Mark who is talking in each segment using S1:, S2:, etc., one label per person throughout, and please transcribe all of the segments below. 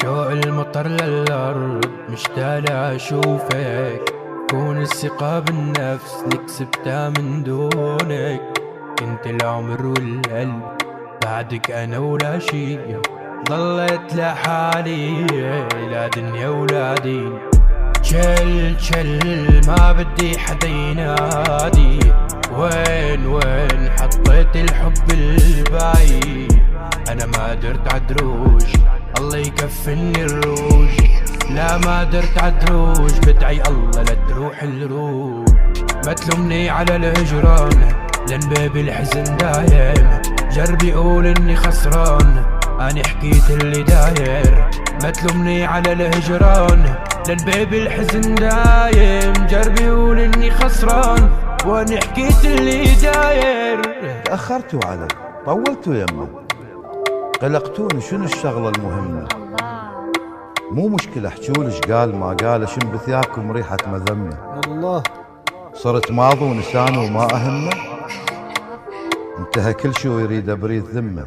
S1: شوق المطر للأرض مشتاق أشوفك، كون الثقة بالنفس نكسبتها من دونك. انت العمر والقلب بعدك أنا ولا شي، ضليت لحالي لا دنيا ولا دين. شل ما بدي حدا ينادي، وين حطيت الحب البعيد. أنا ما درت عدروج الله يكفني الروج، لا ما درت عدروج بدعي الله لا تروح الروج. ما تلومني على الهجران لان باب الحزن دايم، جربي قول اني خسران اني حكيت اللي داير. ما تلومني على الهجران لان باب الحزن دايم، جربي قول اني خسران واني حكيت اللي داير.
S2: تأخرتوا علي طولتوا يمه، قلقتوني شنو الشغلة المهمة. مو مشكلة احجولش قال ما قال، شن بثيابكم ريحة مذمة.
S3: الله
S2: صرت ماضي ونسان وما أهمه، انتهى كل شي ويريد أبريد ذمة.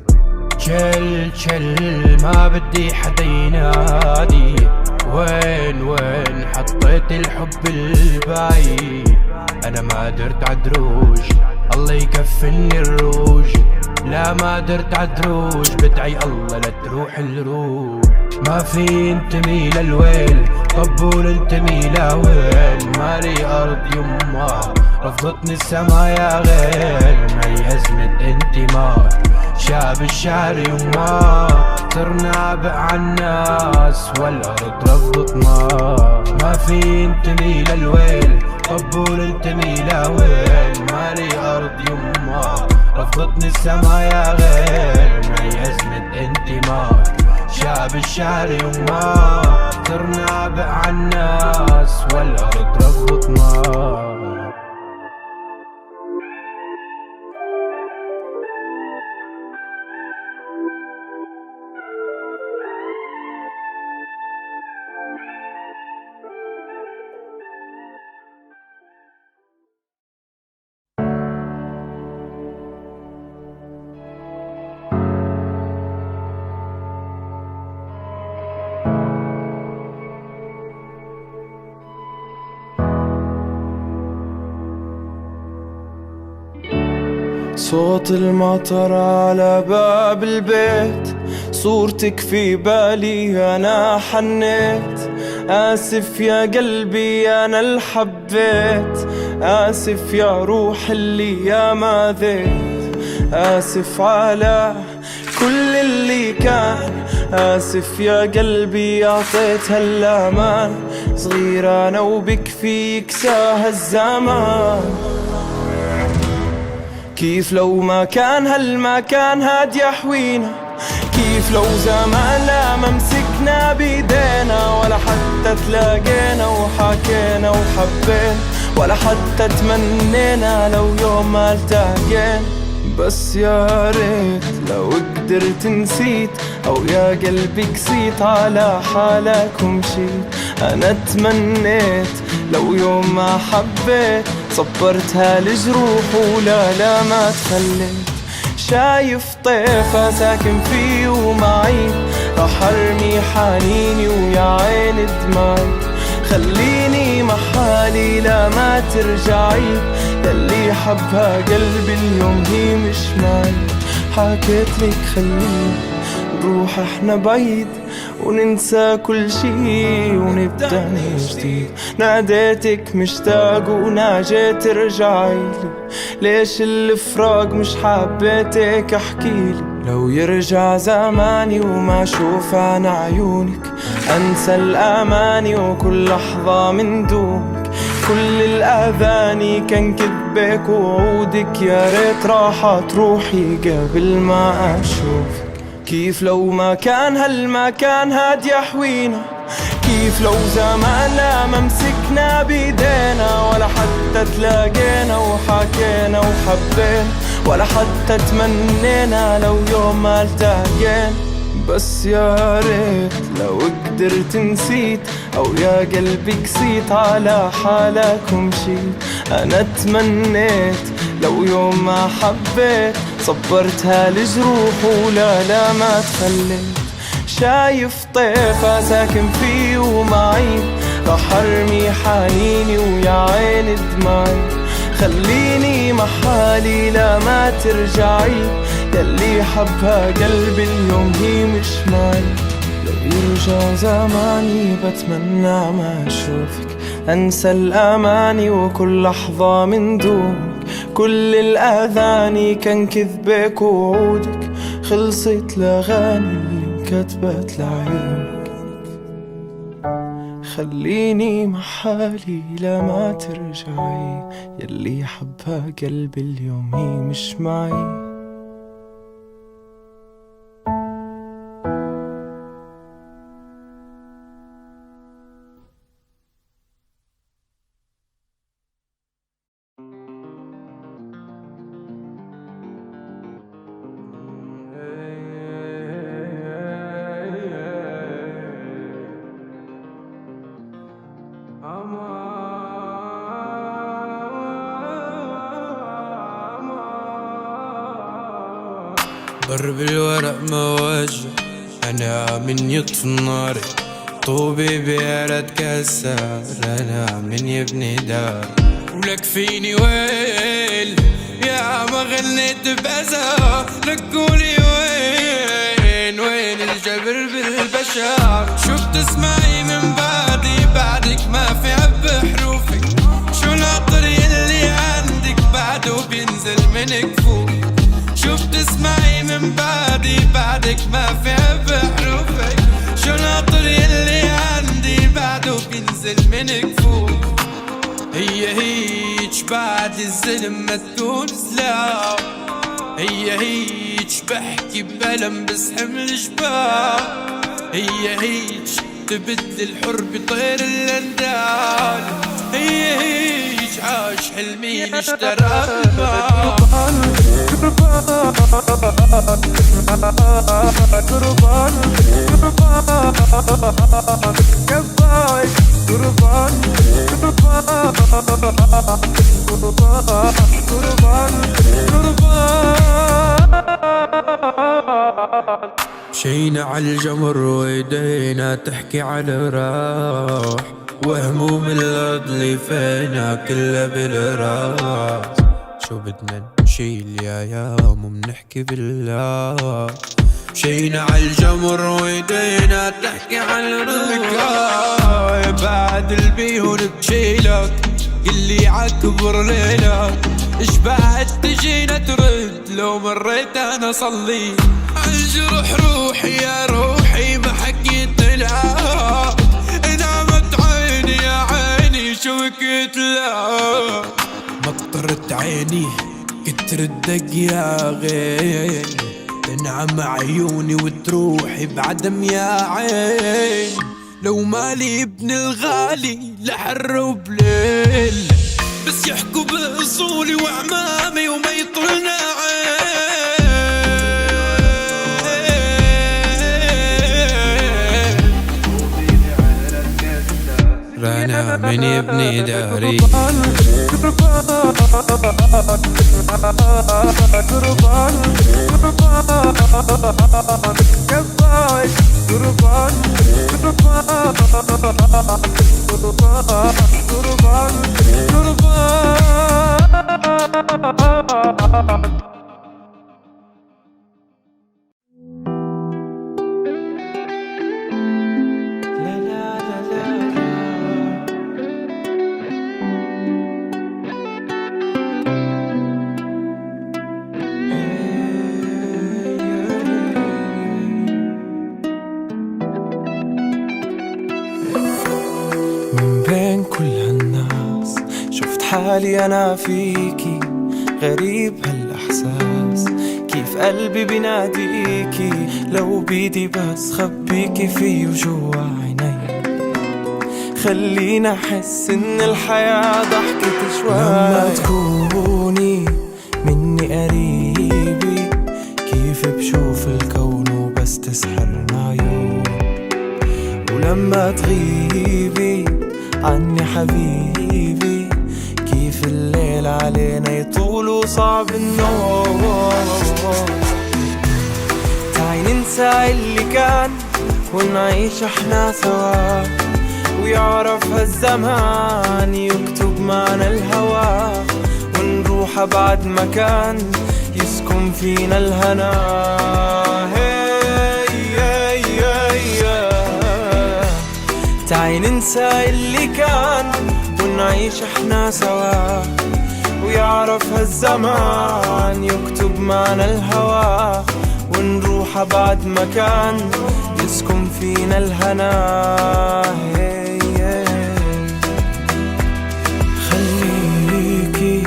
S1: شل ما بدي حدا ينادي، وين حطيت الحب البعيد. أنا ما درت عدروج الله يكفني الروج، لا ما درت عدروج بدعي الله لا تروح الروج. ما في انتمي للويل طبول انتمي لويل، مالي أرض يما رفضتني السما يا غيل. معي أزمة انتماء شاب الشعر يما، صرنا عبء عالناس والأرض رفضتنا. ما في انتمي للويل طبول انتمي لويل، مالي أرض يما رفضتني السما يا غير. معي أزمة انتماء شاب الشعر يما، صرنا عبء عالناس والأرض رفضتنا.
S4: صوت المطر على باب البيت، صورتك في بالي أنا حنيت. آسف يا قلبي أنا اللي حبيت، آسف يا روح اللي يا ما ذيت. آسف على كل اللي كان، آسف يا قلبي أعطيت هالأمان. صغير أنا وبكفيك ساها الزمان. كيف لو ما كان هالمكان هاد يحوينا، كيف لو زمان لا ما مسكنا بيدينا، ولا حتى تلاقينا وحكينا وحبينا، ولا حتى تمنينا لو يوم ما التقينا. بس يا ريت لو قدرت نسيت، أو يا قلبي كسيت على حالك ومشيت. أنا تمنيت لو يوم ما حبيت، صبرت هالجروح ولا ما تخليت. شايف طيفة ساكن فيه ومعي، راح ارمي حنيني ويا عين دمعي. خليني محالي لا ما ترجعي، ياللي حبها قلبي اليوم هي مش معي. حكيت لك خليني نروح احنا بعيد، وننسى كل شي ونبدأ من جديد. ناديتك مشتاق وناجيت ترجعيلي، ليش الفراق مش حبيتك احكيلي. لو يرجع زماني وما اشوف عن عيونك، انسى الاماني وكل لحظة من دونك. كل الاذاني كان كذبك ووعودك، يا ريت راحت روحي قبل ما اشوفك. كيف لو ما كان هالمكان هاد يحوينا، كيف لو زمان لا ما مسكنا بيدينا، ولا حتى تلاقينا وحكينا وحبينا، ولا حتى تمنينا لو يوم ما التقينا. بس يا ريت لو قدرت نسيت، أو يا قلبي كسيت على حالك ومشيت. أنا تمنيت لو يوم ما حبيت، صبرت هالجروح ولا ما تخليت. شايف طيفة ساكن فيه ومعي، راح ارمي حنيني ويا عين دمعي. خليني محالي لا ما ترجعي، يلي حبها قلبي اليوم هي مش معي. لو يرجع زماني بتمنى ما اشوفك، انسى الاماني وكل لحظة من دونك. كل الاذاني كان كذبك ووعودك، خلصت الاغاني اللي انكتبت لعيونك. خليني محالي لا ما ترجعي، يلي حبها قلبي اليوم هي مش معي.
S1: ضرب الورق موجه، أنا من يطفي النار، طوبي بيرد كسر، أنا من يبني دار. ولك فيني ويل يا ما غنيت بأذى، لك قولي وين الجبر بالبشر. شو بتسمعي من بعدك ما في عب حروفك، شو العطر يلي عندك بعده بينزل من كفوف. شو بتسمعي من بعدك ما في عب حروفك، شو العطر يلي عندي بعده بينزل من كفوف. هيك بعد الظلم ما تكون سلاح، هيك بحكي بألم بس حمل جبال. هيك تبدل الحر بطير الاندال، هيك عاش حلمي اشترى بالمال. مشينا عالجمر وايدينا تحكي على راح، وهموم الارض اللي فينا كلها بالراس. شو بدنا نشيل يا يوم ومنحكي بالله، مشينا عالجمر وايدينا تحكي على الركاي. بعد البيون بشيلك قلي عكبر ليلك، اش بعد تجينا ترد لو مريت انا صلي. عالجرح روحي يا روحي ما حكيت لها، نامت عيني يا عيني شو بكيت لها. مطرت عيني كتر الدق يا غين، تنعم عيوني وتروحي بعدم يا عين. لو مالي ابن الغالي لحر وبليل، بس يحكوا بأصولي وعمامي وما يطلنا عين. رانا من يبني داري.
S4: حالي أنا فيكي غريب هالإحساس، كيف قلبي بيناديكي لو بيدي بس خبيكي فيه وجوا عيني. خلينا أحس إن الحياة ضحكت شوي لما تكوني مني قريبي. كيف بشوف الكون وبس تسحرنا عيون، ولما تغيبي عني حبيبي كيف الليل علينا يطول وصعب النوم. تعي ننسى ننسى اللي كان ونعيش احنا سوا، ويعرف هالزمان يكتب معنا الهوى، ونروح أبعد مكان يسكن فينا الهنا. تعي ننسى اللي كان ونعيش احنا سوا، ويعرف هالزمان يكتب معنا الهوى، ونروح أبعد مكان يسكن فينا الهنا. خليكي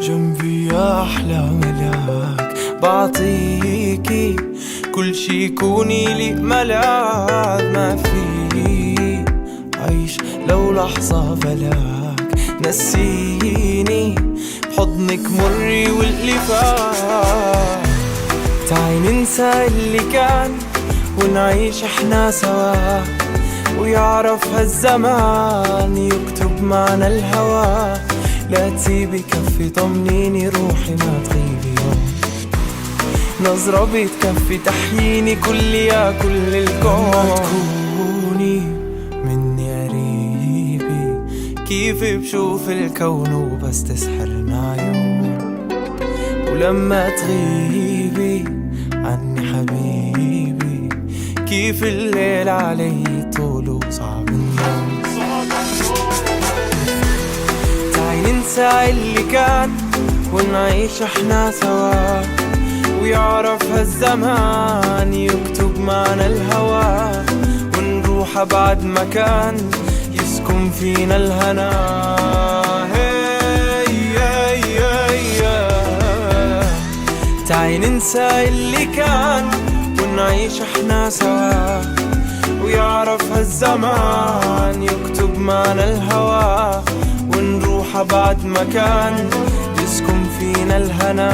S4: جنبي يا أحلى ملاك، بعطيكي كل شي كوني لي ملاك، ما في عيش لو لحظة بلاك، نسيني بحضنك مري واللي فات. تعي ننسى اللي كان ونعيش احنا سوا، ويعرف هالزمان يكتب معنا الهوى، لا تسيبي كفي طمنيني روحي ما تغيبي يوم، نظرة بتكفي تحييني كل يا كل الكون. ما تكوني مني قريبي كيف بشوف الكون وبس تسحرنا عيون، ولما تغيبي عني حبيبي كيف الليل علي طول وصعب النوم. تعي ننسى اللي كان ونعيش احنا سوا، ويعرف هالزمان يكتب معنا الهوى، ونروح أبعد مكان يسكن فينا الهنا. تعي ننسى اللي كان ونعيش احنا سوا، ويعرف هالزمان يكتب معنا الهوى، ونروح أبعد مكان يسكن فينا الهنا.